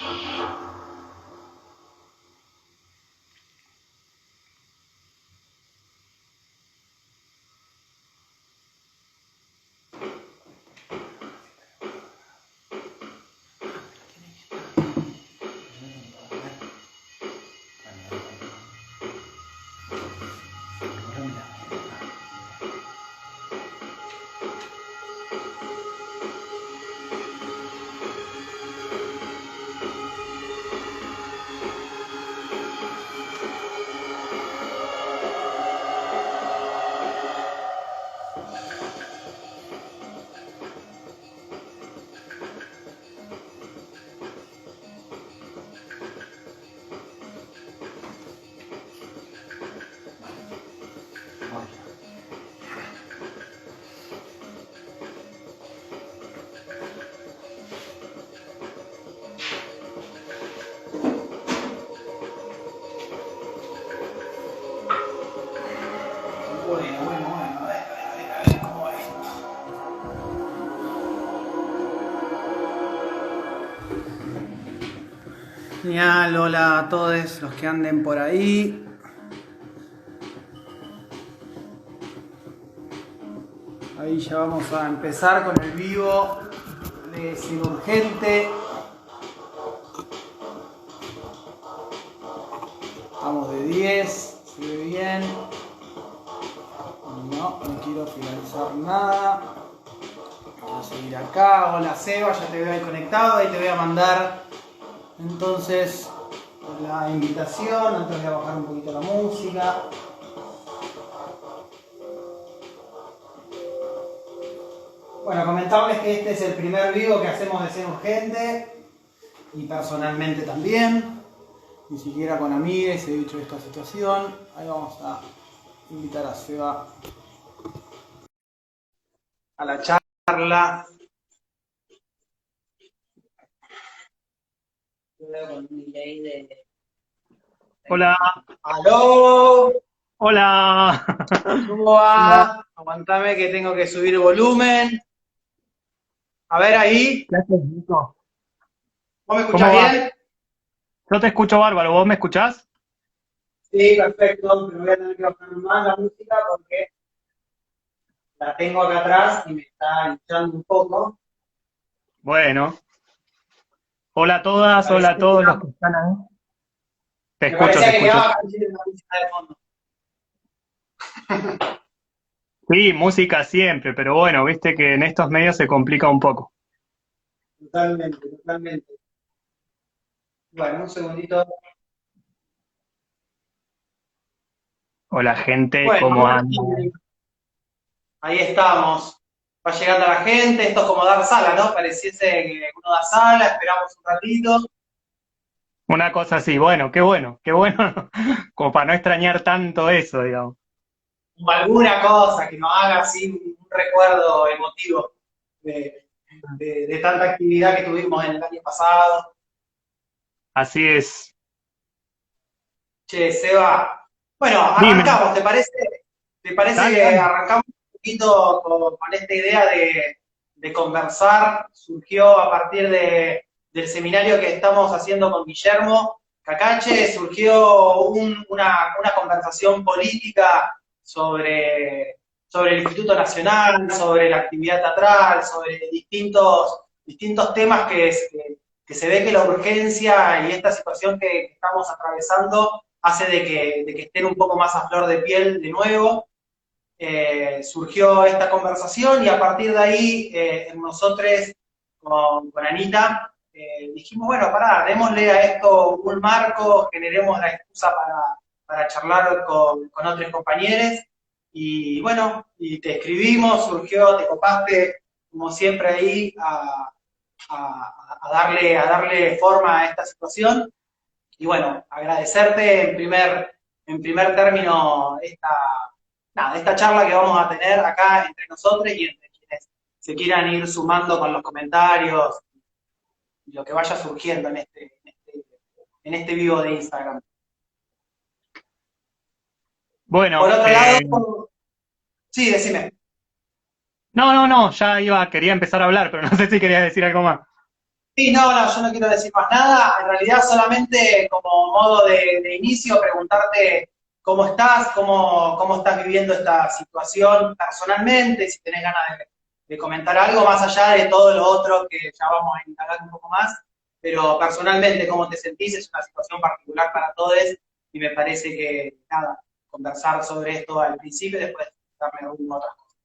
¿Cómo va esto? Genial, hola a todos los que anden por ahí. Ahí ya vamos a empezar con el vivo de Sin Urgente. Vamos de 10, se ve bien. No quiero finalizar nada. Voy a seguir acá. Hola Seba, ya te veo ahí conectado. Ahí te voy a mandar entonces la invitación. Antes voy a bajar un poquito la música. Bueno, comentarles que este es el primer vivo que hacemos de Sin Urgente. Y personalmente también. Ni siquiera con amigues he dicho esta situación. Ahí vamos a invitar a Seba a la charla. Hola. ¡Aló! Hola. ¿Cómo va? Aguantame que tengo que subir volumen. A ver ahí. ¿Qué haces, Nico? ¿Vos me ¿Cómo escuchás va? bien? Yo te escucho bárbaro, ¿vos me escuchás? Sí, perfecto. Pero voy a tener que bajar más la música porque la tengo acá atrás y me está hinchando un poco. Bueno. Hola a todas, hola a todos los que están ahí. Te Me escucho, parecía te que escucho. quedaba la música de fondo. Sí, música siempre, pero bueno, viste que en estos medios se complica un poco. Totalmente, totalmente. Bueno, un segundito. Hola gente, Bueno, ¿cómo ahora andan? sí, ahí estamos. Va llegando la gente. Esto es como dar sala, ¿no? Pareciese que uno da sala, esperamos un ratito. Una cosa así, bueno, qué bueno, como para no extrañar tanto eso, digamos. O alguna cosa que nos haga así un recuerdo emotivo de tanta actividad que tuvimos en el año pasado. Así es. Che, Seba. Bueno, Dime, arrancamos, ¿te parece? ¿Te parece dale, que dale. arrancamos un poquito con esta idea de conversar? Surgió a partir del seminario que estamos haciendo con Guillermo Cacache, surgió una conversación política sobre el Instituto Nacional, sobre la actividad teatral, sobre distintos temas que se ve que la urgencia y esta situación que estamos atravesando hace de que estén un poco más a flor de piel de nuevo. Surgió esta conversación y a partir de ahí, nosotros con Anita, dijimos, bueno, pará, démosle a esto un marco, generemos la excusa para charlar con otros compañeros. Y bueno, y te escribimos, surgió, te copaste, como siempre ahí, a darle forma a esta situación. Y bueno, agradecerte en primer término esta charla que vamos a tener acá entre nosotros y entre quienes se quieran ir sumando con los comentarios y lo que vaya surgiendo en este vivo de Instagram. Por Bueno, otro lado, sí, decime. no, ya quería empezar a hablar, pero no sé si querías decir algo más. Sí, no, yo no quiero decir más nada. En realidad solamente como modo de inicio, preguntarte cómo estás, cómo estás viviendo esta situación personalmente, si tenés ganas de comentar algo más allá de todo lo otro que ya vamos a instalar un poco más, pero personalmente cómo te sentís es una situación particular para todos y me parece que, nada, conversar sobre esto al principio y después darme alguna otra cosa.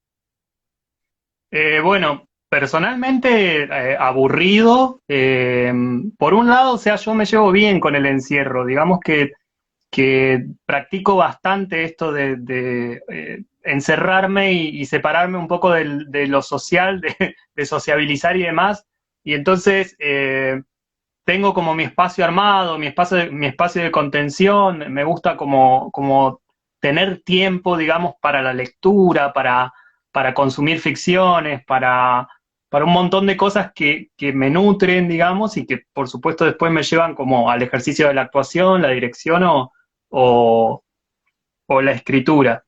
Bueno, personalmente aburrido. Por un lado, o sea, yo me llevo bien con el encierro. Digamos que practico bastante esto de encerrarme y separarme un poco de lo social, de sociabilizar y demás. Y entonces tengo como mi espacio armado, mi espacio de contención. Me gusta como tener tiempo, digamos, para la lectura, para consumir ficciones, para un montón de cosas que me nutren, digamos, y que por supuesto después me llevan como al ejercicio de la actuación, la dirección o, o la escritura.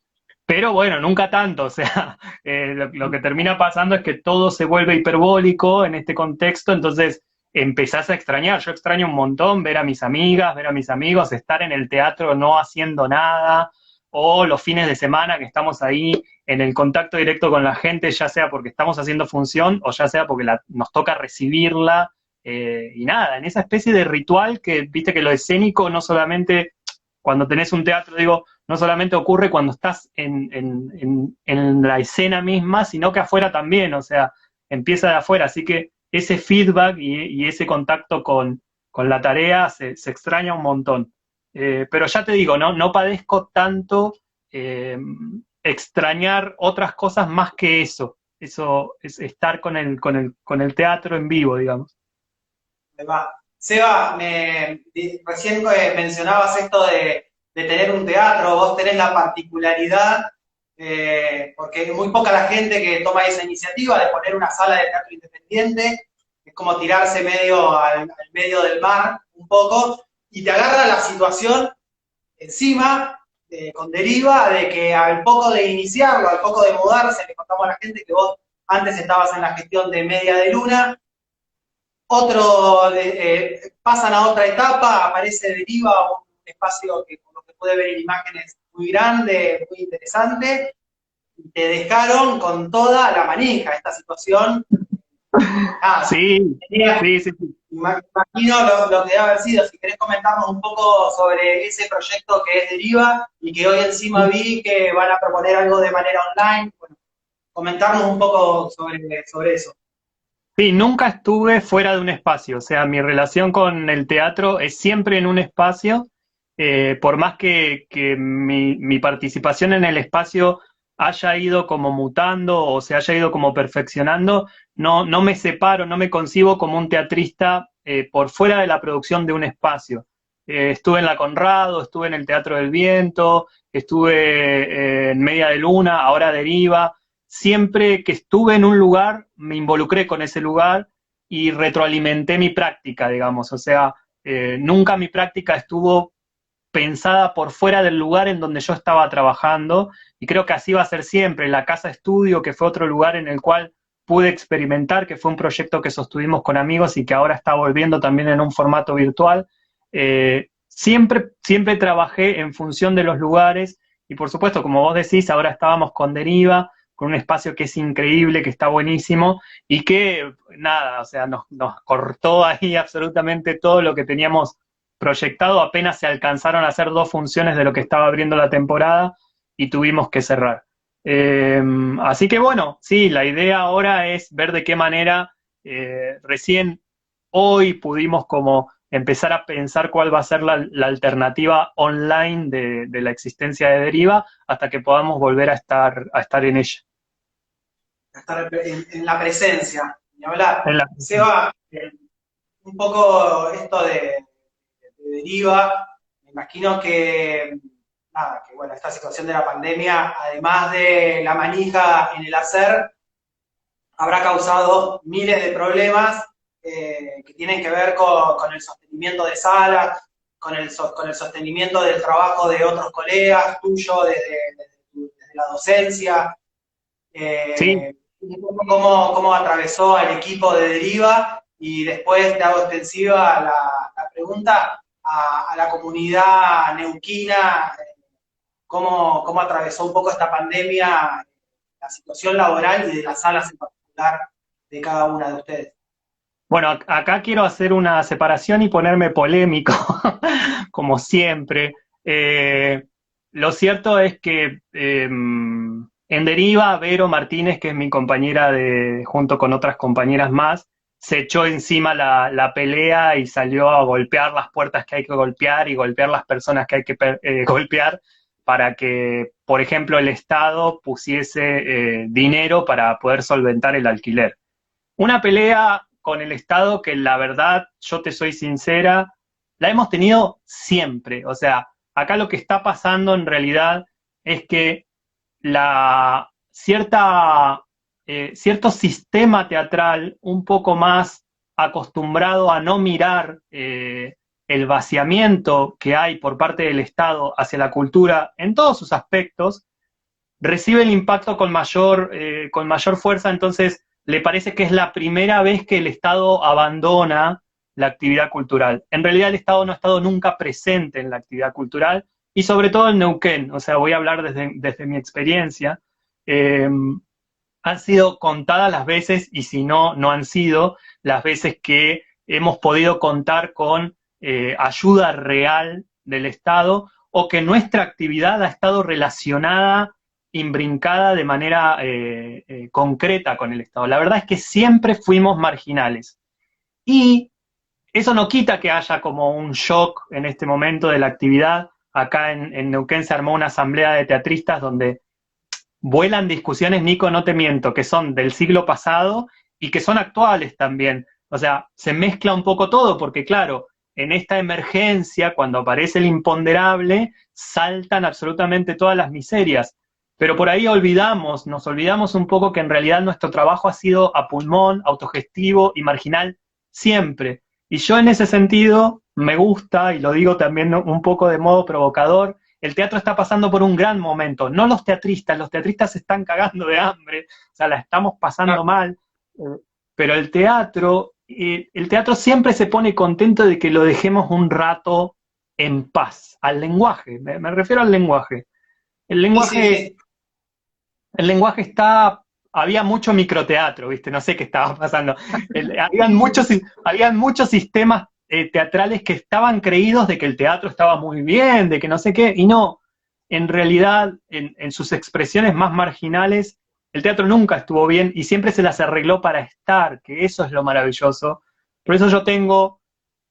Pero bueno, nunca tanto, o sea, lo que termina pasando es que todo se vuelve hiperbólico en este contexto, entonces empezás a extrañar. Yo extraño un montón ver a mis amigas, ver a mis amigos, estar en el teatro no haciendo nada, o los fines de semana que estamos ahí en el contacto directo con la gente, ya sea porque estamos haciendo función o ya sea porque nos toca recibirla. Y nada, en esa especie de ritual que, viste que lo escénico no solamente cuando tenés un teatro, digo, no solamente ocurre cuando estás en la escena misma, sino que afuera también, o sea, empieza de afuera. Así que ese feedback y ese contacto con la tarea se extraña un montón. Pero ya te digo, no padezco tanto eh, extrañar otras cosas más que eso. Eso es estar con el teatro en vivo, digamos. Ahí va. Seba, recién mencionabas esto de tener un teatro, vos tenés la particularidad, porque es muy poca la gente que toma esa iniciativa de poner una sala de teatro independiente, es como tirarse medio al medio del mar un poco, y te agarra la situación encima, con deriva, de que al poco de iniciarlo, al poco de mudarse, le contamos a la gente que vos antes estabas en la gestión de Media de Luna, pasan a otra etapa, aparece Deriva, un espacio que por lo que puede ver en imágenes muy grande, muy interesante, y te dejaron con toda la manija esta situación. Nada, Sí, tenía, sí, sí, sí. imagino lo que debe haber sido. Si querés comentarnos un poco sobre ese proyecto que es Deriva y que hoy encima vi que van a proponer algo de manera online, bueno, comentarnos un poco sobre eso. Sí, nunca estuve fuera de un espacio, o sea, mi relación con el teatro es siempre en un espacio, por más que mi participación en el espacio haya ido como mutando o se haya ido como perfeccionando, no me separo, no me concibo como un teatrista por fuera de la producción de un espacio. Estuve en la Conrado, estuve en el Teatro del Viento, estuve en Media de Luna, ahora Deriva. Siempre que estuve en un lugar, me involucré con ese lugar y retroalimenté mi práctica, digamos. O sea, nunca mi práctica estuvo pensada por fuera del lugar en donde yo estaba trabajando y creo que así va a ser siempre. La Casa Estudio, que fue otro lugar en el cual pude experimentar, que fue un proyecto que sostuvimos con amigos y que ahora está volviendo también en un formato virtual. Siempre trabajé en función de los lugares y por supuesto, como vos decís, ahora estábamos con Deriva, con un espacio que es increíble, que está buenísimo y que, nada, o sea, nos cortó ahí absolutamente todo lo que teníamos proyectado. Apenas se alcanzaron a hacer 2 funciones de lo que estaba abriendo la temporada y tuvimos que cerrar. Así que bueno, sí, la idea ahora es ver de qué manera recién hoy pudimos como empezar a pensar cuál va a ser la alternativa online de la existencia de Deriva hasta que podamos volver a estar en ella. Estar en la presencia, ni hablar. En la- Seba, un poco esto de Deriva, me imagino que, nada, que bueno, esta situación de la pandemia, además de la manija en el hacer, habrá causado miles de problemas que tienen que ver con el sostenimiento de salas, con el sostenimiento del trabajo de otros colegas tuyo desde la docencia, Sí, un poco cómo atravesó al equipo de Deriva y después te hago extensiva la pregunta a la comunidad neuquina, cómo atravesó un poco esta pandemia, la situación laboral y de las salas en particular de cada una de ustedes. Bueno, acá quiero hacer una separación y ponerme polémico, como siempre. Lo cierto es que en Deriva, Vero Martínez, que es mi compañera junto con otras compañeras más, se echó encima la pelea y salió a golpear las puertas que hay que golpear y golpear las personas que hay que golpear para que, por ejemplo, el Estado pusiese dinero para poder solventar el alquiler. Una pelea con el Estado que la verdad, yo te soy sincera, la hemos tenido siempre. O sea, acá lo que está pasando en realidad es que cierto sistema teatral un poco más acostumbrado a no mirar el vaciamiento que hay por parte del Estado hacia la cultura en todos sus aspectos, recibe el impacto con mayor fuerza. Entonces le parece que es la primera vez que el Estado abandona la actividad cultural. En realidad el Estado no ha estado nunca presente en la actividad cultural, y sobre todo en Neuquén. O sea, voy a hablar desde mi experiencia. Han sido contadas las veces, y si no, no han sido las veces que hemos podido contar con ayuda real del Estado, o que nuestra actividad ha estado relacionada, imbrincada de manera concreta con el Estado. La verdad es que siempre fuimos marginales. Y eso no quita que haya como un shock en este momento de la actividad. Acá en Neuquén se armó una asamblea de teatristas donde vuelan discusiones, Nico, no te miento, que son del siglo pasado y que son actuales también. O sea, se mezcla un poco todo porque, claro, en esta emergencia, cuando aparece el imponderable, saltan absolutamente todas las miserias. Pero por ahí nos olvidamos un poco que en realidad nuestro trabajo ha sido a pulmón, autogestivo y marginal siempre. Y yo en ese sentido me gusta, y lo digo también un poco de modo provocador, el teatro está pasando por un gran momento, no los teatristas se están cagando de hambre, o sea, la estamos pasando mal, pero el teatro siempre se pone contento de que lo dejemos un rato en paz, al lenguaje, me refiero al lenguaje. El lenguaje, Sí, sí. había mucho microteatro, ¿viste? No sé qué estaba pasando. Habían muchos sistemas teatrales que estaban creídos de que el teatro estaba muy bien, de que no sé qué, y no. En realidad, en sus expresiones más marginales, el teatro nunca estuvo bien y siempre se las arregló para estar, que eso es lo maravilloso. Por eso yo tengo,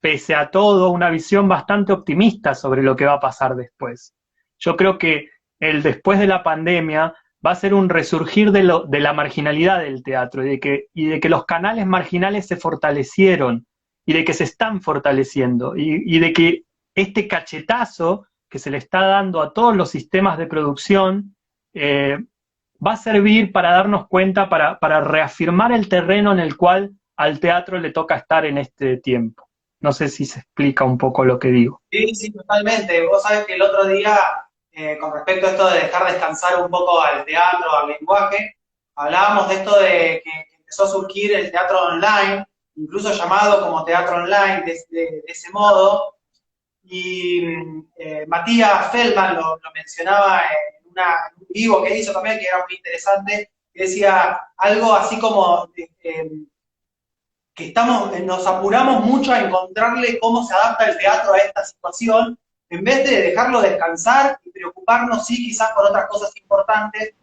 pese a todo, una visión bastante optimista sobre lo que va a pasar después. Yo creo que el después de la pandemia va a ser un resurgir de la marginalidad del teatro y de que los canales marginales se fortalecieron y de que se están fortaleciendo y de que este cachetazo que se le está dando a todos los sistemas de producción va a servir para darnos cuenta, para reafirmar el terreno en el cual al teatro le toca estar en este tiempo. No sé si se explica un poco lo que digo. Sí, sí, totalmente. Vos sabés que el otro día, con respecto a esto de dejar descansar un poco al teatro, al lenguaje, hablábamos de esto de que empezó a surgir el teatro online, incluso llamado como teatro online, de ese modo. Y Matías Feldman lo mencionaba en un vivo que hizo también, que era muy interesante, que decía algo así como que nos apuramos mucho a encontrarle cómo se adapta el teatro a esta situación, en vez de dejarlo descansar y preocuparnos, sí, quizás por otras cosas importantes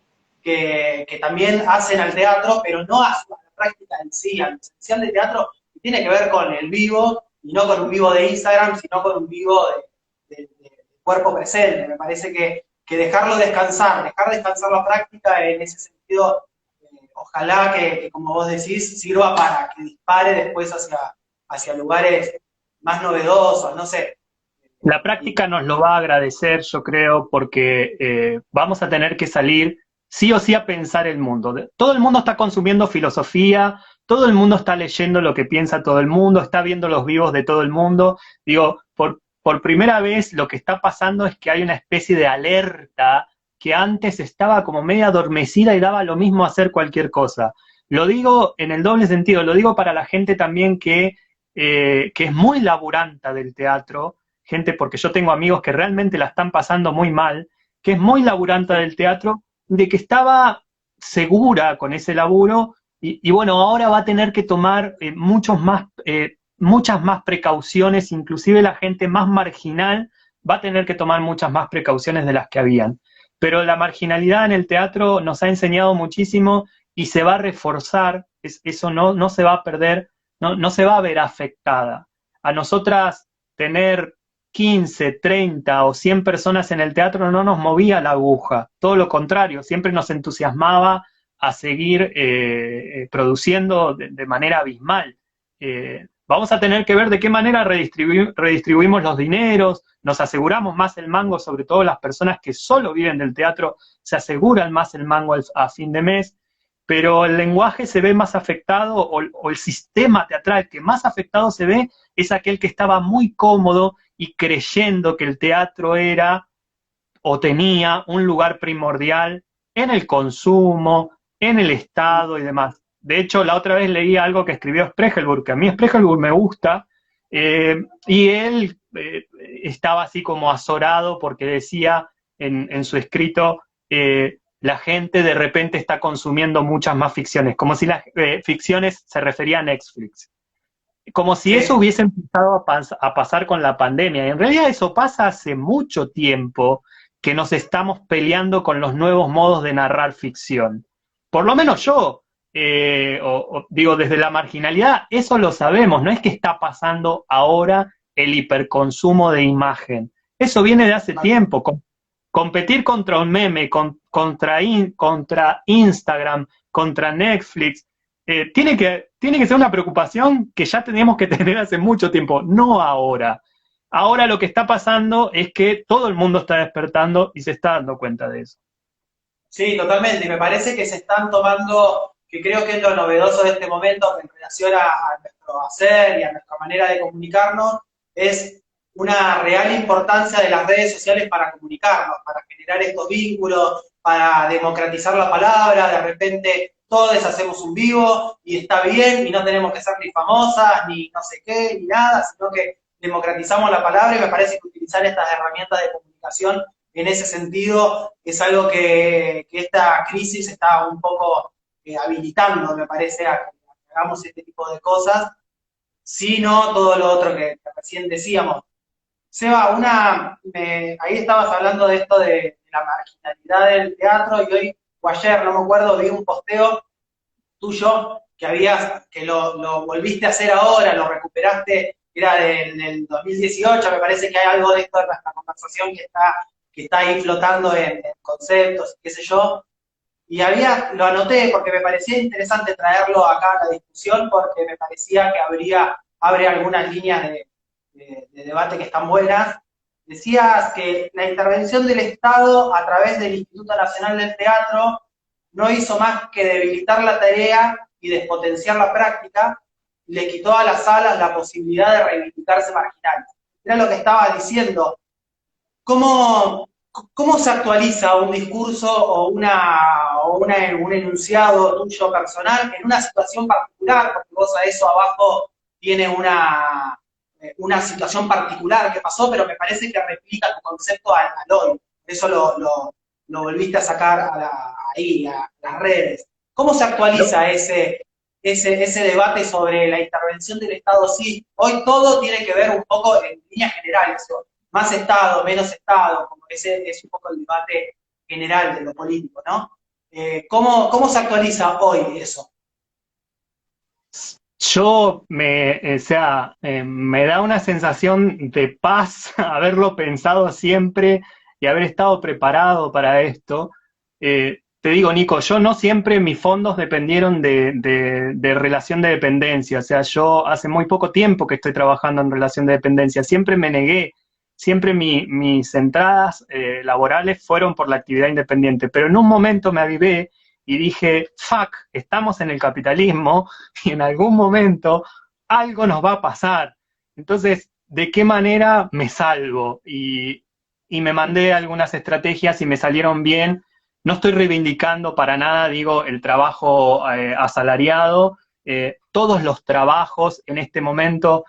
que también hacen al teatro, pero no a la práctica en sí, al esencial del teatro, que tiene que ver con el vivo, y no con un vivo de Instagram, sino con un vivo de cuerpo presente. Me parece que dejarlo descansar, dejar descansar la práctica en ese sentido, ojalá que, como vos decís, sirva para que dispare después hacia lugares más novedosos, no sé. La práctica nos lo va a agradecer, yo creo, porque vamos a tener que salir sí o sí a pensar el mundo. Todo el mundo está consumiendo filosofía, todo el mundo está leyendo lo que piensa todo el mundo, está viendo los vivos de todo el mundo. Digo, por primera vez lo que está pasando es que hay una especie de alerta que antes estaba como media adormecida y daba lo mismo hacer cualquier cosa. Lo digo en el doble sentido, lo digo para la gente también que es muy laburanta del teatro, gente, porque yo tengo amigos que realmente la están pasando muy mal, que es muy laburanta del teatro, de que estaba segura con ese laburo y bueno, ahora va a tener que tomar muchas más precauciones, inclusive la gente más marginal va a tener que tomar muchas más precauciones de las que habían. Pero la marginalidad en el teatro nos ha enseñado muchísimo y se va a reforzar, eso no se va a perder, no se va a ver afectada. A nosotras tener 15, 30 o 100 personas en el teatro no nos movía la aguja, todo lo contrario, siempre nos entusiasmaba a seguir produciendo de manera abismal. Vamos a tener que ver de qué manera redistribuimos los dineros, nos aseguramos más el mango, sobre todo las personas que solo viven del teatro se aseguran más el mango a fin de mes, pero el lenguaje se ve más afectado o el sistema teatral que más afectado se ve es aquel que estaba muy cómodo y creyendo que el teatro era o tenía un lugar primordial en el consumo, en el Estado y demás. De hecho, la otra vez leí algo que escribió Spregelburg, que a mí Spregelburg me gusta, y él estaba así como azorado porque decía en su escrito, la gente de repente está consumiendo muchas más ficciones, como si las ficciones se referían a Netflix. Como si eso Sí, hubiese empezado a pasar con la pandemia. Y en realidad eso pasa hace mucho tiempo que nos estamos peleando con los nuevos modos de narrar ficción. Por lo menos yo, digo, desde la marginalidad, eso lo sabemos, no es que está pasando ahora el hiperconsumo de imagen. Eso viene de hace tiempo. Competir contra un meme, contra Instagram, contra Netflix, tiene que ser una preocupación que ya teníamos que tener hace mucho tiempo, no ahora. Ahora lo que está pasando es que todo el mundo está despertando y se está dando cuenta de eso. sí, totalmente. Y me parece que se están tomando, que creo que es lo novedoso de este momento en relación a nuestro hacer y a nuestra manera de comunicarnos, es una real importancia de las redes sociales para comunicarnos, para generar estos vínculos, para democratizar la palabra. De repente todos hacemos un vivo y está bien y no tenemos que ser ni famosas, ni no sé qué, ni nada, sino que democratizamos la palabra y me parece que utilizar estas herramientas de comunicación en ese sentido es algo que esta crisis está un poco habilitando, me parece, a que hagamos este tipo de cosas, sino todo lo otro que recién decíamos. Seba, ahí estabas hablando de esto de la marginalidad del teatro y hoy o ayer, no me acuerdo, vi un posteo tuyo que lo volviste a hacer ahora, lo recuperaste, era del 2018, me parece que hay algo de esto de nuestra conversación que está ahí flotando en conceptos, qué sé yo, y lo anoté porque me parecía interesante traerlo acá a la discusión porque me parecía que abre algunas líneas de debate que están buenas. Decías que la intervención del Estado a través del Instituto Nacional del Teatro no hizo más que debilitar la tarea y despotenciar la práctica, y le quitó a las salas la posibilidad de reivindicarse marginales. Era lo que estaba diciendo. ¿Cómo, ¿Cómo se actualiza un discurso un enunciado tuyo personal en una situación particular? Porque vos a eso abajo tiene una situación particular que pasó, pero me parece que replica tu concepto al hoy. Por eso lo volviste a sacar ahí, a las redes. ¿Cómo se No, actualiza ese debate sobre la intervención del Estado? Sí, hoy todo tiene que ver un poco en líneas generales, más Estado, menos Estado, como ese es un poco el debate general de lo político, ¿no? ¿Cómo se actualiza hoy eso? o sea, me da una sensación de paz haberlo pensado siempre y haber estado preparado para esto. Te digo, Nico, yo no siempre mis fondos dependieron de relación de dependencia. O sea, yo hace muy poco tiempo que estoy trabajando en relación de dependencia. Siempre me negué, siempre mis entradas laborales fueron por la actividad independiente. Pero en un momento me avivé y dije, fuck, estamos en el capitalismo y en algún momento algo nos va a pasar. Entonces, ¿de qué manera me salvo? Y me mandé algunas estrategias y me salieron bien. no estoy reivindicando para nada, digo, el trabajo asalariado, todos los trabajos en este momento,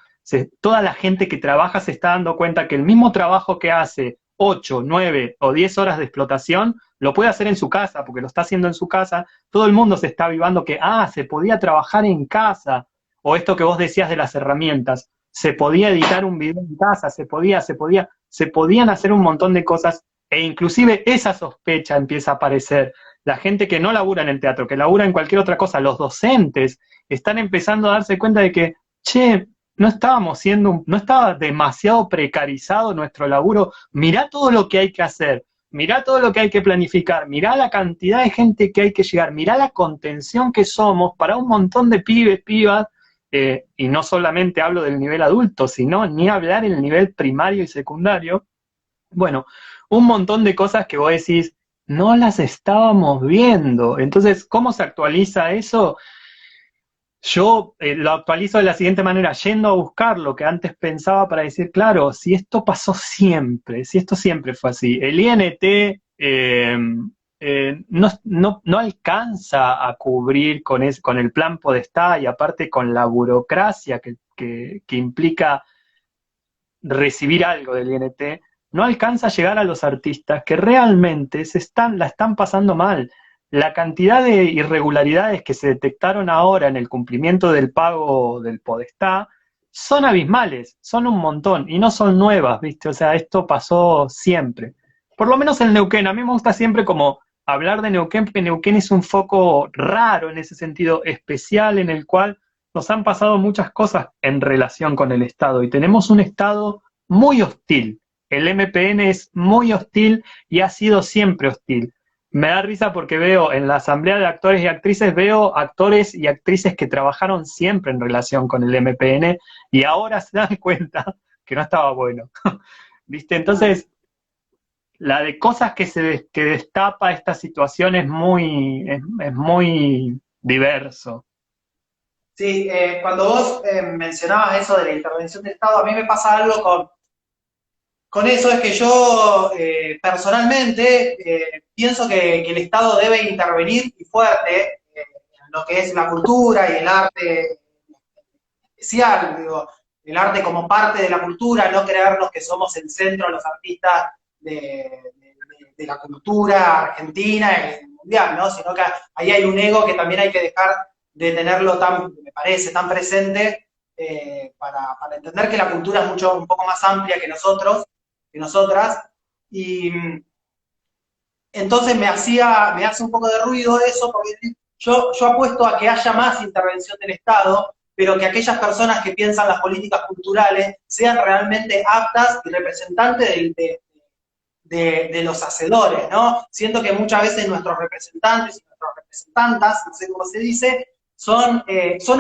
toda la gente que trabaja se está dando cuenta que el mismo trabajo que hace 8, 9 o 10 horas de explotación, lo puede hacer en su casa, porque lo está haciendo en su casa. Todo el mundo se está avivando que, se podía trabajar en casa, o esto que vos decías de las herramientas, se podía editar un video en casa, se podían hacer un montón de cosas, e inclusive esa sospecha empieza a aparecer. La gente que no labura en el teatro, que labura en cualquier otra cosa, los docentes, están empezando a darse cuenta de que, che, no estaba demasiado precarizado nuestro laburo, mirá todo lo que hay que hacer, mirá todo lo que hay que planificar, mirá la cantidad de gente que hay que llegar, mirá la contención que somos para un montón de pibes, pibas, y no solamente hablo del nivel adulto, sino ni hablar en el nivel primario y secundario. Bueno, un montón de cosas que vos decís, no las estábamos viendo. Entonces, ¿cómo se actualiza eso? Yo lo actualizo de la siguiente manera, yendo a buscar lo que antes pensaba para decir, claro, si esto pasó siempre, si esto siempre fue así, el INT no alcanza a cubrir con el plan Podestá y aparte con la burocracia que implica recibir algo del INT, no alcanza a llegar a los artistas que realmente la están pasando mal. La cantidad de irregularidades que se detectaron ahora en el cumplimiento del pago del Podestá son abismales, son un montón, y no son nuevas, ¿viste? O sea, esto pasó siempre. Por lo menos en Neuquén, a mí me gusta siempre como hablar de Neuquén, porque Neuquén es un foco raro en ese sentido, especial, en el cual nos han pasado muchas cosas en relación con el Estado, y tenemos un Estado muy hostil. El MPN es muy hostil y ha sido siempre hostil. Me da risa porque veo en la asamblea de actores y actrices, veo actores y actrices que trabajaron siempre en relación con el MPN y ahora se dan cuenta que no estaba bueno. ¿Viste? Entonces, la de cosas que destapa esta situación es muy diverso. Sí, cuando vos mencionabas eso de la intervención del Estado, a mí me pasa algo con eso, es que yo personalmente pienso que el Estado debe intervenir y fuerte en lo que es la cultura y el arte especial, digo, el arte como parte de la cultura, no creernos que somos el centro, los artistas de la cultura argentina y mundial, ¿no? Sino que ahí hay un ego que también hay que dejar de tenerlo me parece, tan presente para entender que la cultura es un poco más amplia que nosotros, que nosotras, y entonces me hace un poco de ruido eso, porque yo apuesto a que haya más intervención del Estado, pero que aquellas personas que piensan las políticas culturales sean realmente aptas y representantes de los hacedores, ¿no? Siento que muchas veces nuestros representantes y nuestras representantas, no sé cómo se dice, son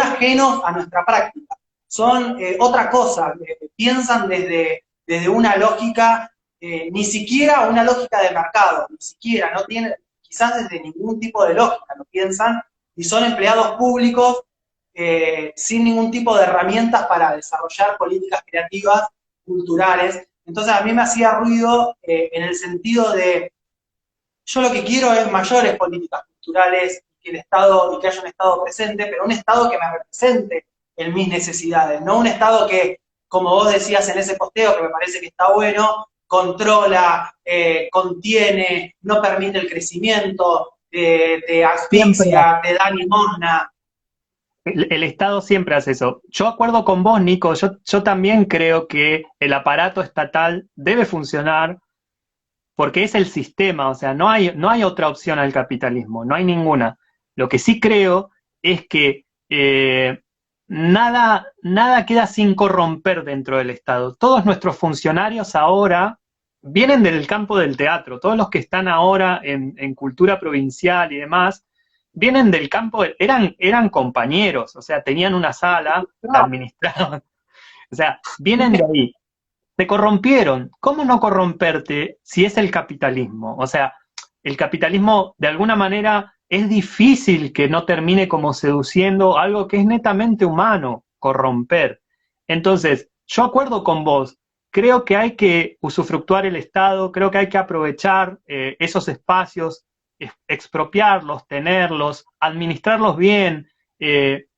ajenos a nuestra práctica, son otra cosa, piensan desde una lógica, ni siquiera una lógica de mercado, ni siquiera, no tienen, quizás desde ningún tipo de lógica lo piensan, y son empleados públicos sin ningún tipo de herramientas para desarrollar políticas creativas, culturales. Entonces a mí me hacía ruido en el sentido de, yo lo que quiero es mayores políticas culturales que el Estado y que haya un Estado presente, pero un Estado que me represente en mis necesidades, no un Estado que, como vos decías en ese posteo, que me parece que está bueno, controla, contiene, no permite el crecimiento, te asfixia, te da limosna. El Estado siempre hace eso. Yo acuerdo con vos, Nico, yo también creo que el aparato estatal debe funcionar porque es el sistema, o sea, no hay otra opción al capitalismo, no hay ninguna. Lo que sí creo es que nada queda sin corromper dentro del Estado. Todos nuestros funcionarios ahora vienen del campo del teatro, todos los que están ahora en cultura provincial y demás, vienen del campo, eran compañeros, o sea, tenían una sala, la administraban, o sea, vienen de ahí. Se corrompieron. ¿Cómo no corromperte si es el capitalismo? O sea, el capitalismo de alguna manera es difícil que no termine como seduciendo algo que es netamente humano, corromper. Entonces, yo acuerdo con vos, creo que hay que usufructuar el Estado, creo que hay que aprovechar esos espacios, expropiarlos, tenerlos, administrarlos bien,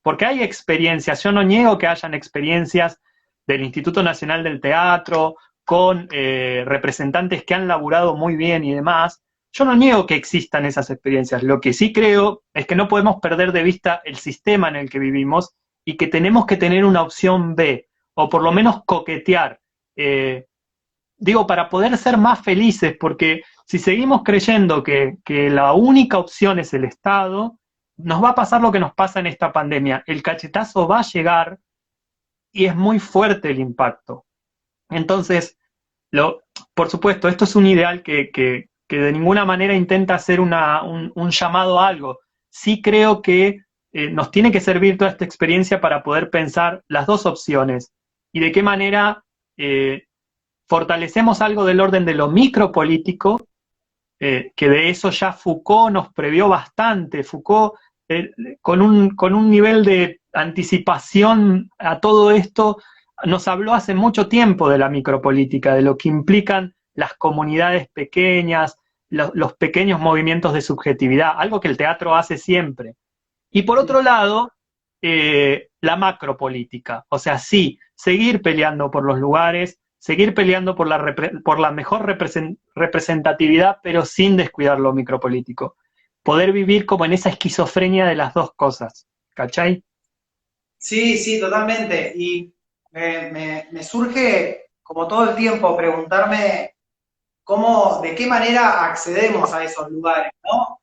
porque hay experiencias, yo no niego que hayan experiencias del Instituto Nacional del Teatro, con representantes que han laburado muy bien y demás. Yo no niego que existan esas experiencias, lo que sí creo es que no podemos perder de vista el sistema en el que vivimos y que tenemos que tener una opción B, o por lo menos coquetear. Digo, para poder ser más felices, porque si seguimos creyendo que la única opción es el Estado, nos va a pasar lo que nos pasa en esta pandemia. El cachetazo va a llegar y es muy fuerte el impacto. Entonces, por supuesto, esto es un ideal que de ninguna manera intenta hacer un llamado a algo. Sí creo que nos tiene que servir toda esta experiencia para poder pensar las dos opciones y de qué manera fortalecemos algo del orden de lo micropolítico, que de eso ya Foucault nos previó bastante. Foucault, con un nivel de anticipación a todo esto, nos habló hace mucho tiempo de la micropolítica, de lo que implican las comunidades pequeñas, los pequeños movimientos de subjetividad, algo que el teatro hace siempre. Y por otro lado, la macropolítica, o sea, sí, seguir peleando por los lugares, seguir peleando por la mejor representatividad, pero sin descuidar lo micropolítico. Poder vivir como en esa esquizofrenia de las dos cosas, ¿cachai? Sí, sí, totalmente. Y me surge, como todo el tiempo, preguntarme de qué manera accedemos a esos lugares, ¿no?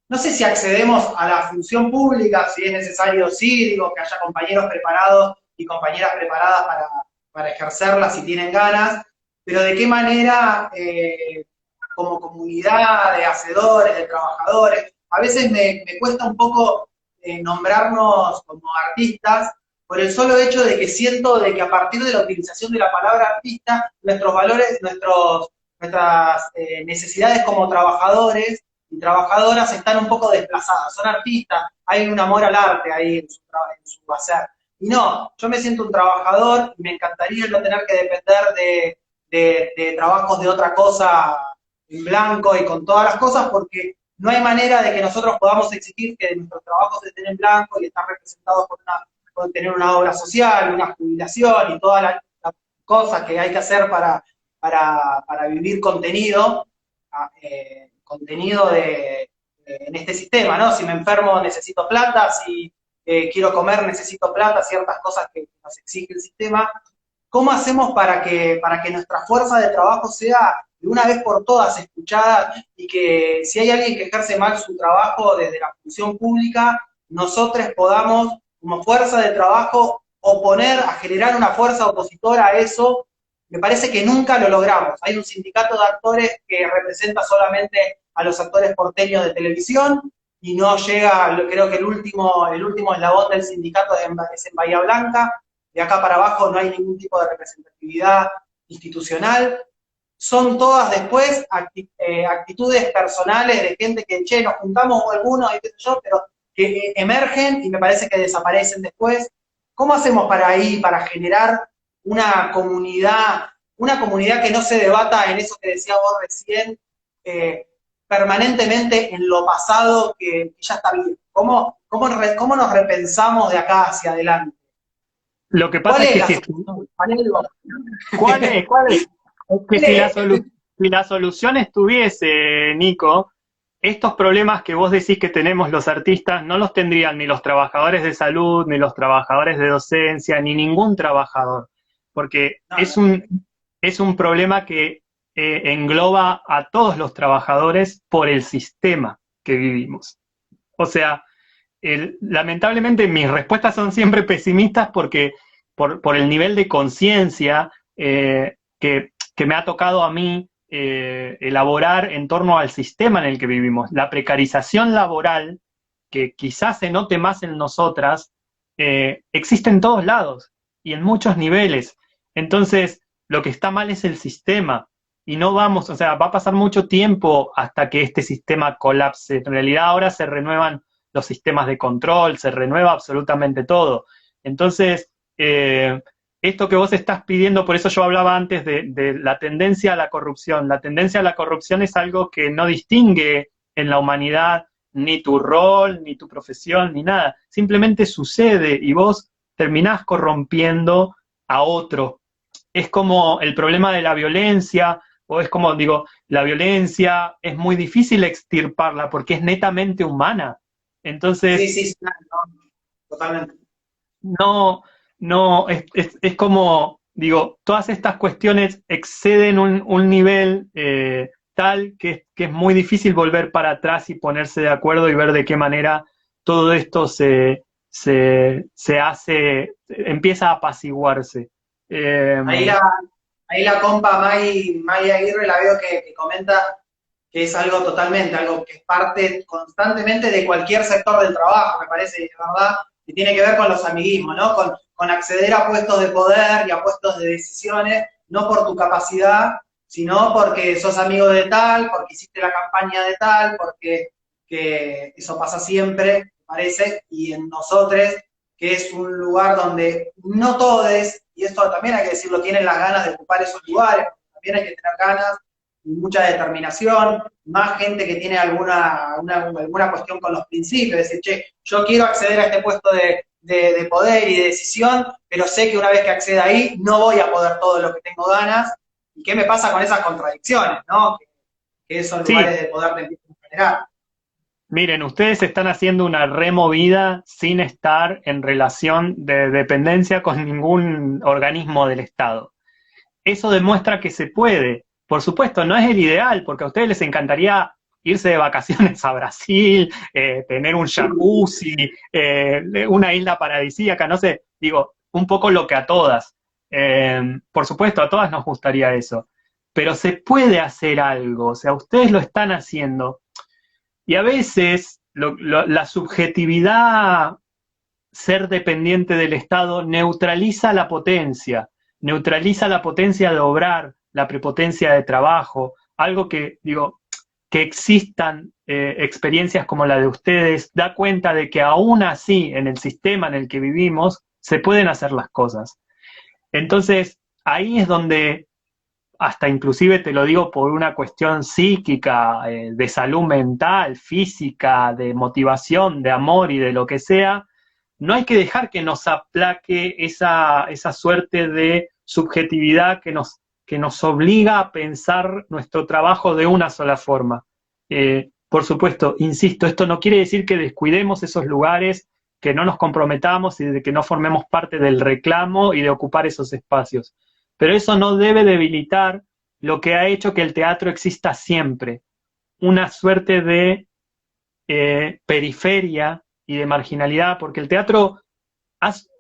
No sé si accedemos a la función pública, si es necesario, sí, digo, que haya compañeros preparados y compañeras preparadas para ejercerla si tienen ganas, pero de qué manera, como comunidad de hacedores, de trabajadores, a veces me cuesta un poco nombrarnos como artistas, por el solo hecho de que siento de que a partir de la utilización de la palabra artista, nuestros valores, nuestras necesidades como trabajadores y trabajadoras están un poco desplazadas. Son artistas, hay un amor al arte ahí en su hacer. Y no, yo me siento un trabajador y me encantaría no tener que depender de trabajos de otra cosa en blanco y con todas las cosas, porque no hay manera de que nosotros podamos exigir que nuestros trabajos estén en blanco y estar representados por tener una obra social, una jubilación y todas las cosas que hay que hacer para vivir contenido, en este sistema, ¿no? Si me enfermo necesito plata, si quiero comer necesito plata, ciertas cosas que nos exige el sistema. ¿Cómo hacemos para que nuestra fuerza de trabajo sea de una vez por todas escuchada y que si hay alguien que ejerce mal su trabajo desde la función pública, nosotros podamos, como fuerza de trabajo, a generar una fuerza opositora a eso? Me parece que nunca lo logramos. Hay un sindicato de actores que representa solamente a los actores porteños de televisión y no llega, creo que el último eslabón del sindicato es en Bahía Blanca. De acá para abajo no hay ningún tipo de representatividad institucional. Son todas después actitudes personales de gente que, che, nos juntamos algunos y qué sé yo, pero que emergen y me parece que desaparecen después. ¿Cómo hacemos para generar una comunidad que no se debata en eso que decía vos recién, permanentemente en lo pasado que ya está bien? ¿Cómo nos repensamos de acá hacia adelante? Lo que pasa es que si ¿cuál es? Es que si la solución estuviese, Nico, estos problemas que vos decís que tenemos los artistas no los tendrían ni los trabajadores de salud, ni los trabajadores de docencia, ni ningún trabajador, porque es un problema que engloba a todos los trabajadores por el sistema que vivimos. O sea, lamentablemente mis respuestas son siempre pesimistas porque por el nivel de conciencia que me ha tocado a mí elaborar en torno al sistema en el que vivimos. La precarización laboral, que quizás se note más en nosotras, existe en todos lados y en muchos niveles. Entonces, lo que está mal es el sistema. Y no vamos, o sea, va a pasar mucho tiempo hasta que este sistema colapse. En realidad ahora se renuevan los sistemas de control, se renueva absolutamente todo. Entonces, esto que vos estás pidiendo, por eso yo hablaba antes de la tendencia a la corrupción. La tendencia a la corrupción es algo que no distingue en la humanidad ni tu rol, ni tu profesión, ni nada. Simplemente sucede y vos terminás corrompiendo a otro. Es como el problema de la violencia, o es como, digo, la violencia es muy difícil extirparla porque es netamente humana. Sí, Entonces, sí, sí, no, totalmente. no, no, es como, digo, todas estas cuestiones exceden un nivel tal que es muy difícil volver para atrás y ponerse de acuerdo y ver de qué manera todo esto se hace, empieza a apaciguarse. Eh, Ahí la, ahí la compa May Aguirre la veo que comenta que es algo totalmente, algo que es parte constantemente de cualquier sector del trabajo, me parece, de verdad, que tiene que ver con los amiguismos, ¿no? Con acceder a puestos de poder y a puestos de decisiones, no por tu capacidad, sino porque sos amigo de tal, porque hiciste la campaña de tal, porque que eso pasa siempre, me parece, y en nosotros, que es un lugar donde no todos, y esto también hay que decirlo, tienen las ganas de ocupar esos lugares, también hay que tener ganas y mucha determinación, más gente que tiene alguna cuestión con los principios, decir, che, yo quiero acceder a este puesto de poder y de decisión, pero sé que una vez que acceda ahí no voy a poder todo lo que tengo ganas, y qué me pasa con esas contradicciones, ¿no? Que esos sí, lugares de poder te empiezan a generar. miren, ustedes están haciendo una removida sin estar en relación de dependencia con ningún organismo del Estado. Eso demuestra que se puede. Por supuesto, no es el ideal, porque a ustedes les encantaría irse de vacaciones a Brasil, tener un jacuzzi, una isla paradisíaca, no sé, digo, un poco lo que a todas. Por supuesto, a todas nos gustaría eso. Pero se puede hacer algo, o sea, ustedes lo están haciendo. Y a veces la subjetividad, ser dependiente del Estado, neutraliza la potencia de obrar, la prepotencia de trabajo, algo que, digo, que existan experiencias como la de ustedes, da cuenta de que aún así, en el sistema en el que vivimos, se pueden hacer las cosas. Entonces, ahí es donde hasta inclusive te lo digo por una cuestión psíquica, de salud mental, física, de motivación, de amor y de lo que sea, no hay que dejar que nos aplaque esa suerte de subjetividad que nos obliga a pensar nuestro trabajo de una sola forma. Por supuesto, insisto, esto no quiere decir que descuidemos esos lugares, que no nos comprometamos y de que no formemos parte del reclamo y de ocupar esos espacios. Pero eso no debe debilitar lo que ha hecho que el teatro exista siempre, una suerte de periferia y de marginalidad, porque el teatro,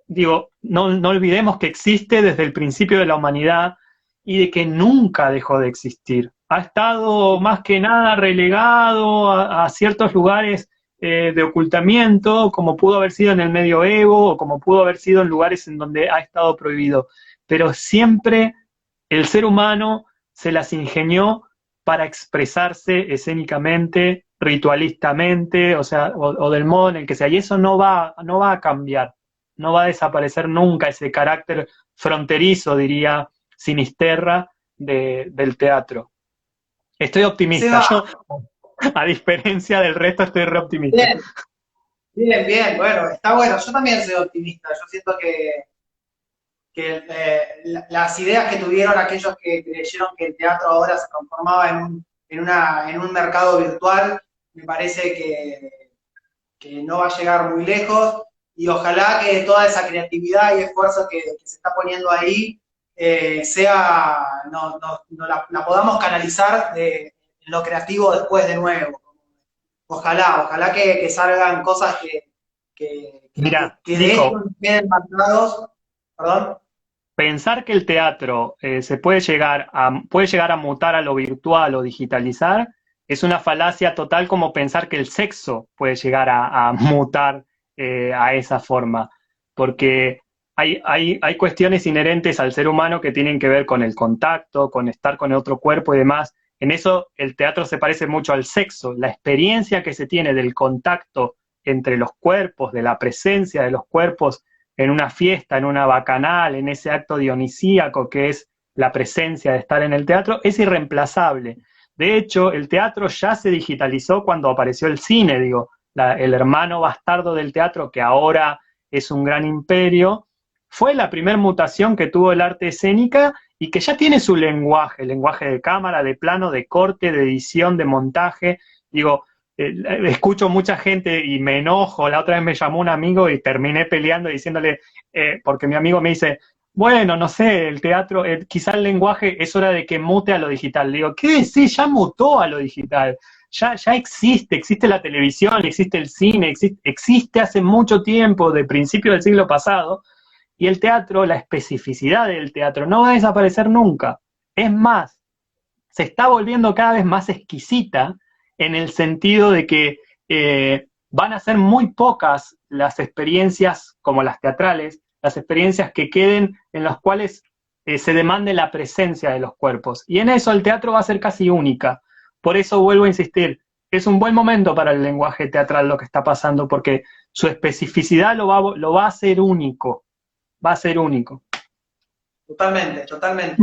digo, no olvidemos que existe desde el principio de la humanidad y de que nunca dejó de existir. Ha estado más que nada relegado a ciertos lugares de ocultamiento, como pudo haber sido en el medioevo o como pudo haber sido en lugares en donde ha estado prohibido. Pero siempre el ser humano se las ingenió para expresarse escénicamente, ritualistamente, o sea, o del modo en el que sea. Y eso no va a cambiar, no va a desaparecer nunca ese carácter fronterizo, diría Sinisterra, del teatro. Estoy optimista, Seba, yo, a diferencia del resto, estoy re optimista. bien, bien, bien, bueno, está bueno, yo también soy optimista, yo siento que las ideas que tuvieron aquellos que creyeron que el teatro ahora se transformaba en un mercado virtual, me parece que no va a llegar muy lejos y ojalá que toda esa creatividad y esfuerzo que se está poniendo ahí la podamos canalizar en lo creativo después de nuevo. Ojalá que salgan cosas Mira, que de esto Nico, nos queden marcados. Perdón. pensar que el teatro puede llegar a mutar a lo virtual o digitalizar es una falacia total, como pensar que el sexo puede llegar a mutar a esa forma, porque hay cuestiones inherentes al ser humano que tienen que ver con el contacto, con estar con otro cuerpo y demás. En eso el teatro se parece mucho al sexo, la experiencia que se tiene del contacto entre los cuerpos, de la presencia de los cuerpos en una fiesta, en una bacanal, en ese acto dionisíaco que es la presencia de estar en el teatro, es irreemplazable. De hecho, el teatro ya se digitalizó cuando apareció el cine, digo, el hermano bastardo del teatro, que ahora es un gran imperio, fue la primera mutación que tuvo el arte escénica y que ya tiene su lenguaje de cámara, de plano, de corte, de edición, de montaje. Digo, escucho mucha gente y me enojo. La otra vez me llamó un amigo y terminé peleando diciéndole, porque mi amigo me dice, bueno, no sé, el teatro, quizá el lenguaje es hora de que mute a lo digital. Le digo, ¿qué decís? Ya mutó a lo digital. Ya existe la televisión, existe el cine, existe hace mucho tiempo, de principio del siglo pasado, y el teatro, la especificidad del teatro no va a desaparecer nunca. Es más, se está volviendo cada vez más exquisita en el sentido de que van a ser muy pocas las experiencias como las teatrales, las experiencias que queden en las cuales se demande la presencia de los cuerpos. Y en eso el teatro va a ser casi única. Por eso vuelvo a insistir, es un buen momento para el lenguaje teatral lo que está pasando, porque su especificidad lo va a hacer único. Va a ser único. Totalmente, totalmente.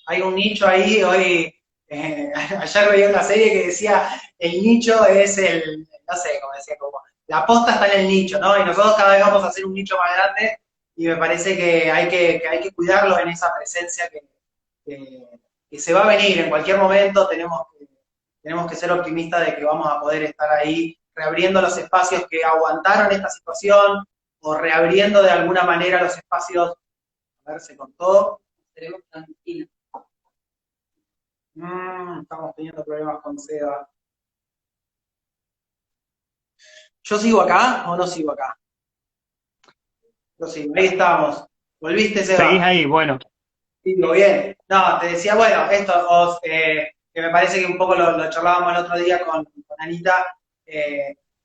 Hay un nicho ahí, hoy, ayer veía una serie que decía, el nicho es no sé, como decía, como, la posta está en el nicho, ¿no? Y nosotros cada vez vamos a hacer un nicho más grande y me parece que hay que cuidarlo en esa presencia que se va a venir en cualquier momento, tenemos que ser optimistas de que vamos a poder estar ahí reabriendo los espacios que aguantaron esta situación o reabriendo de alguna manera los espacios. A ver, se cortó. Tenemos tranquilo. Estamos teniendo problemas con Seba. ¿Yo sigo acá o no sigo acá? Yo sigo, ahí estamos. ¿Volviste, Seba? ¿Seguís ahí? Bueno. Sigo bien. No, te decía, bueno, esto que me parece que un poco lo charlábamos el otro día con Anita,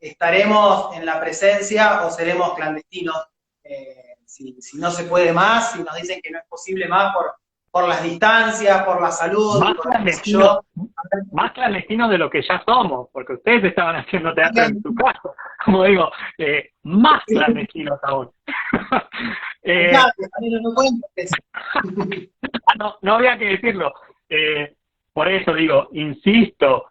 ¿estaremos en la presencia o seremos clandestinos? Si no se puede más, si nos dicen que no es posible más por las distancias, por la salud, más clandestinos de lo que ya somos, porque ustedes estaban haciendo teatro en su casa, como digo, más clandestinos aún. No había que decirlo. Por eso digo, insisto,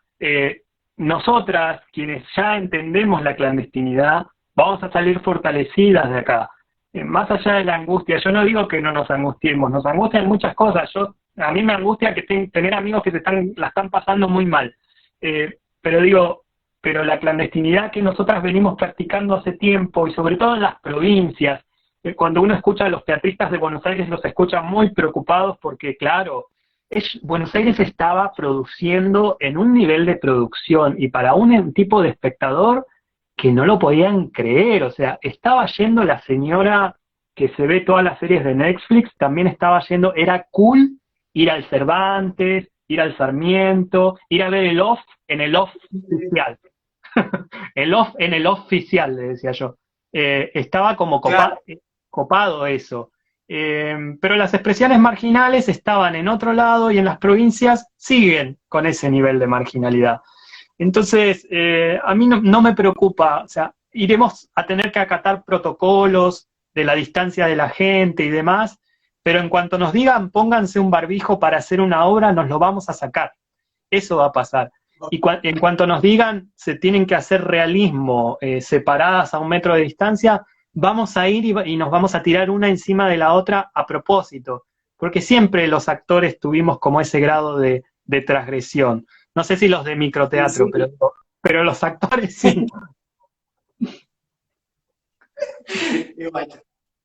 nosotras, quienes ya entendemos la clandestinidad, vamos a salir fortalecidas de acá. Más allá de la angustia, yo no digo que no nos angustiemos, nos angustian muchas cosas. A mí me angustia que tener amigos que la están pasando muy mal. Pero la clandestinidad que nosotras venimos practicando hace tiempo, y sobre todo en las provincias, cuando uno escucha a los teatristas de Buenos Aires, los escucha muy preocupados porque, claro, Buenos Aires estaba produciendo en un nivel de producción, y para un tipo de espectador que no lo podían creer. O sea, estaba yendo la señora que se ve todas las series de Netflix, también estaba yendo, era cool ir al Cervantes, ir al Sarmiento, ir a ver el off en el off oficial. El off en el oficial, le decía yo. Estaba como copado eso. Pero las expresiones marginales estaban en otro lado y en las provincias siguen con ese nivel de marginalidad. Entonces, a mí no me preocupa. O sea, iremos a tener que acatar protocolos de la distancia de la gente y demás, pero en cuanto nos digan pónganse un barbijo para hacer una obra, nos lo vamos a sacar. Eso va a pasar. Y en cuanto nos digan se tienen que hacer realismo separadas a 1 metro de distancia, vamos a ir y nos vamos a tirar una encima de la otra a propósito, porque siempre los actores tuvimos como ese grado de transgresión. No sé si los de microteatro, sí. pero los actores sí.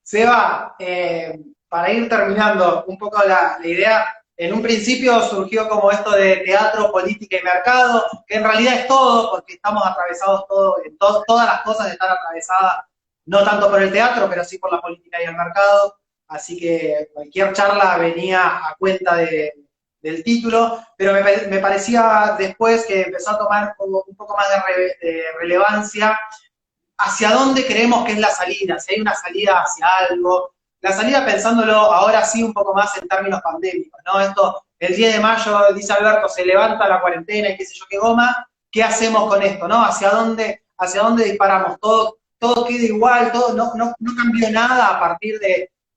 Seba, para ir terminando un poco la idea, en un principio surgió como esto de teatro, política y mercado, que en realidad es todo, porque estamos atravesados todas las cosas están atravesadas, no tanto por el teatro, pero sí por la política y el mercado, así que cualquier charla venía a cuenta del título, pero me parecía después que empezó a tomar un poco más de relevancia hacia dónde creemos que es la salida, si hay una salida hacia algo, la salida pensándolo ahora sí un poco más en términos pandémicos, ¿no? Esto, el 10 de mayo, dice Alberto, se levanta la cuarentena y qué sé yo qué goma, ¿qué hacemos con esto, no? ¿Hacia dónde disparamos? Todo todo quede igual, todo, no cambió nada a partir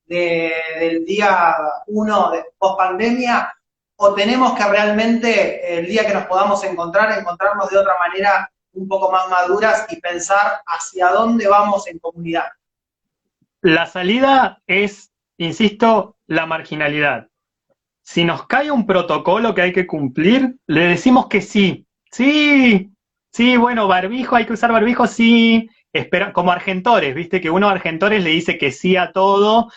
del día 1 de post pandemia, o tenemos que realmente el día que nos podamos encontrarnos de otra manera un poco más maduras y pensar hacia dónde vamos en comunidad. La salida es, insisto, la marginalidad. Si nos cae un protocolo que hay que cumplir, le decimos que sí. Sí, sí, bueno, barbijo, hay que usar barbijo, sí. Espera, como Argentores, viste que uno a Argentores le dice que sí a todo,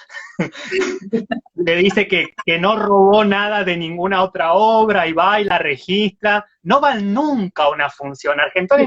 le dice que no robó nada de ninguna otra obra y va y la registra. No van nunca a una función. Argentores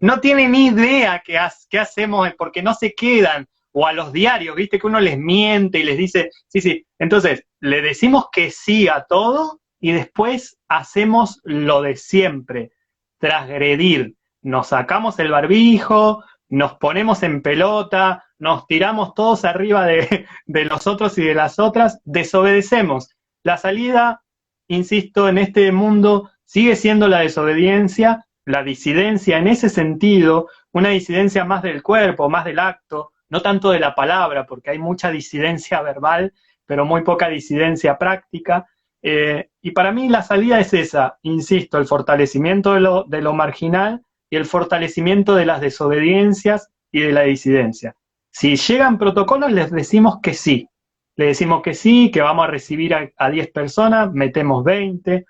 no tienen ni idea qué hacemos porque no se quedan. O a los diarios, viste que uno les miente y les dice, sí, sí. Entonces, le decimos que sí a todo y después hacemos lo de siempre, transgredir. Nos sacamos el barbijo, nos ponemos en pelota, nos tiramos todos arriba de los otros y de las otras, desobedecemos. La salida, insisto, en este mundo sigue siendo la desobediencia, la disidencia en ese sentido, una disidencia más del cuerpo, más del acto, no tanto de la palabra, porque hay mucha disidencia verbal, pero muy poca disidencia práctica. Y para mí la salida es esa, insisto, el fortalecimiento de lo marginal y el fortalecimiento de las desobediencias y de la disidencia. Si llegan protocolos, les decimos que sí. Le decimos que sí, que vamos a recibir a 10 personas, metemos 20,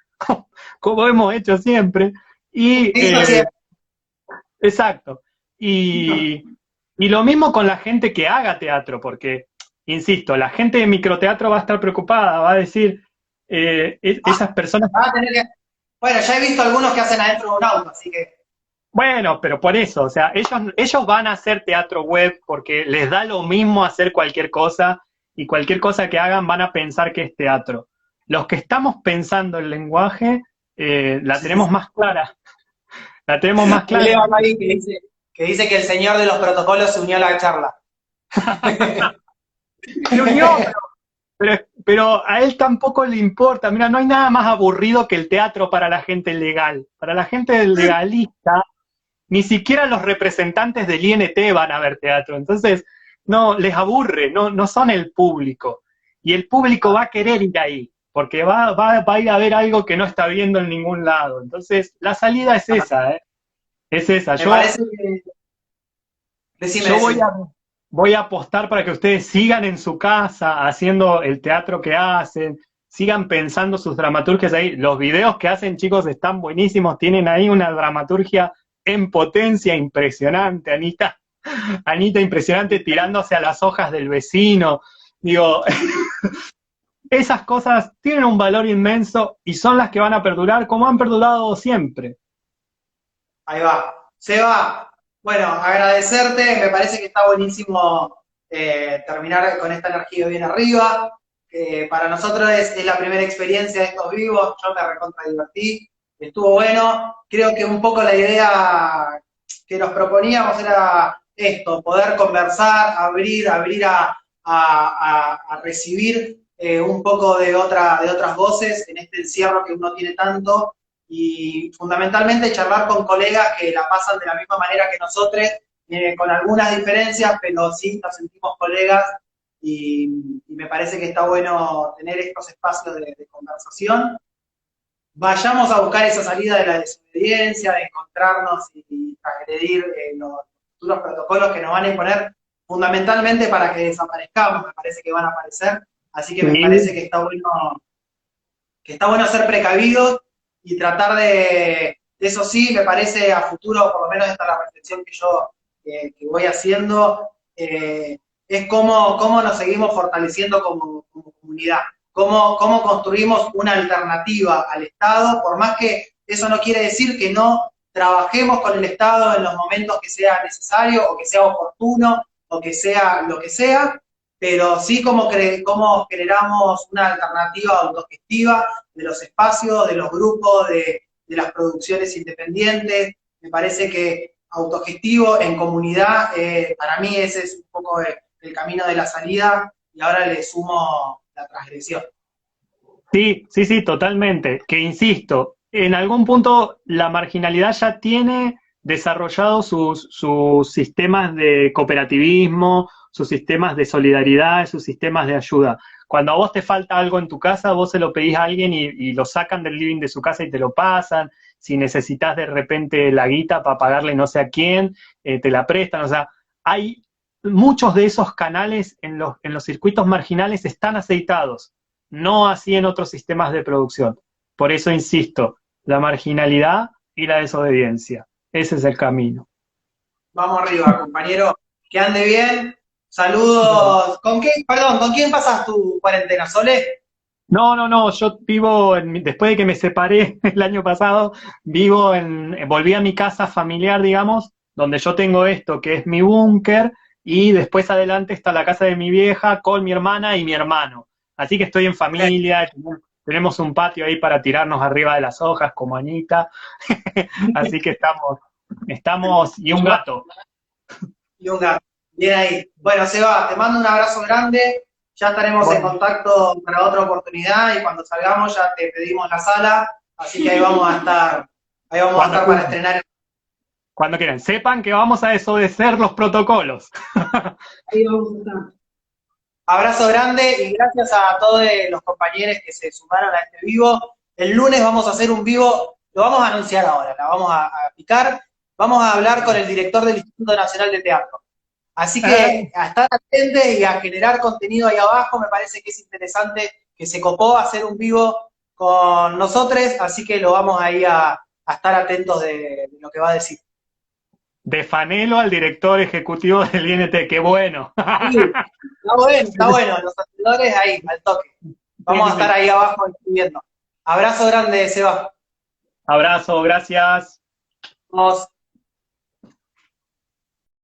como hemos hecho siempre. Y, exacto. Y lo mismo con la gente que haga teatro, porque, insisto, la gente de microteatro va a estar preocupada, va a decir, esas personas... Bueno, ya he visto algunos que hacen adentro de un auto, así que... Bueno, pero por eso, o sea, ellos van a hacer teatro web porque les da lo mismo hacer cualquier cosa y cualquier cosa que hagan van a pensar que es teatro. Los que estamos pensando el lenguaje, la tenemos más clara. La tenemos más clara. Leo ahí que dice que el señor de los protocolos se unió a la charla. Se unió, pero a él tampoco le importa. Mira, no hay nada más aburrido que el teatro para la gente legal. Para la gente legalista, ni siquiera los representantes del INT van a ver teatro. Entonces, no, les aburre, no son el público. Y el público va a querer ir ahí, porque va a ir a ver algo que no está viendo en ningún lado. Entonces, la salida es esa, ¿eh? Es esa. Me parece que... Decime, yo voy a apostar para que ustedes sigan en su casa haciendo el teatro que hacen, sigan pensando sus dramaturgias ahí. Los videos que hacen, chicos, están buenísimos, tienen ahí una dramaturgia en potencia impresionante, Anita. Anita impresionante tirándose a las hojas del vecino. Digo, esas cosas tienen un valor inmenso y son las que van a perdurar como han perdurado siempre. Ahí va. Seba, bueno, agradecerte, me parece que está buenísimo terminar con esta energía bien arriba. Para nosotros es la primera experiencia de estos vivos, yo me recontra divertí, estuvo bueno. Creo que un poco la idea que nos proponíamos era esto, poder conversar, abrir a recibir un poco de otras voces en este encierro que uno tiene tanto, y fundamentalmente charlar con colegas que la pasan de la misma manera que nosotros, con algunas diferencias, pero sí nos sentimos colegas, y me parece que está bueno tener estos espacios de conversación. Vayamos a buscar esa salida de la desobediencia, de encontrarnos y transgredir los futuros protocolos que nos van a imponer fundamentalmente para que desaparezcamos, me parece que van a aparecer, así que me parece que está bueno ser precavidos y tratar de eso sí, me parece a futuro, por lo menos esta es la reflexión que yo que voy haciendo, es cómo nos seguimos fortaleciendo como comunidad, cómo construimos una alternativa al Estado, por más que eso no quiere decir que no trabajemos con el Estado en los momentos que sea necesario o que sea oportuno o que sea lo que sea, pero sí cómo generamos una alternativa autogestiva de los espacios, de los grupos, de las producciones independientes. Me parece que autogestivo en comunidad, para mí ese es un poco el camino de la salida, y ahora le sumo la transgresión. Sí, sí, totalmente. Que insisto, en algún punto la marginalidad ya tiene desarrollado sus sistemas de cooperativismo, sus sistemas de solidaridad, sus sistemas de ayuda. Cuando a vos te falta algo en tu casa, vos se lo pedís a alguien y lo sacan del living de su casa y te lo pasan. Si necesitas de repente la guita para pagarle no sé a quién, te la prestan. O sea, hay muchos de esos canales en los circuitos marginales están aceitados, no así en otros sistemas de producción. Por eso insisto, la marginalidad y la desobediencia. Ese es el camino. Vamos arriba, compañero. Que ande bien. Saludos. ¿Con quién pasas tu cuarentena, Sole? No, yo vivo, después de que me separé el año pasado, volví a mi casa familiar, digamos, donde yo tengo esto, que es mi búnker, y después adelante está la casa de mi vieja con mi hermana y mi hermano. Así que estoy en familia, tenemos un patio ahí para tirarnos arriba de las hojas como Anita, así que y un gato. Y un gato. Bien ahí. Bueno, Seba, te mando un abrazo grande. Ya estaremos en contacto para otra oportunidad y cuando salgamos ya te pedimos la sala. Así que ahí vamos a estar para estrenar. Cuando quieran. Sepan que vamos a desobedecer los protocolos. Ahí vamos a estar. Abrazo grande y gracias a todos los compañeros que se sumaron a este vivo. El lunes vamos a hacer un vivo, lo vamos a anunciar ahora, la vamos a picar. Vamos a hablar con el director del Instituto Nacional de Teatro. Así que a estar atentos y a generar contenido ahí abajo, me parece que es interesante que se copó a hacer un vivo con nosotros, así que lo vamos ahí a estar atentos de lo que va a decir. De Fanelo al director ejecutivo del INT, qué bueno. Sí, está bueno, los asesores ahí, al toque. Vamos a estar ahí abajo escribiendo. Abrazo grande, Seba. Abrazo, gracias. Vamos.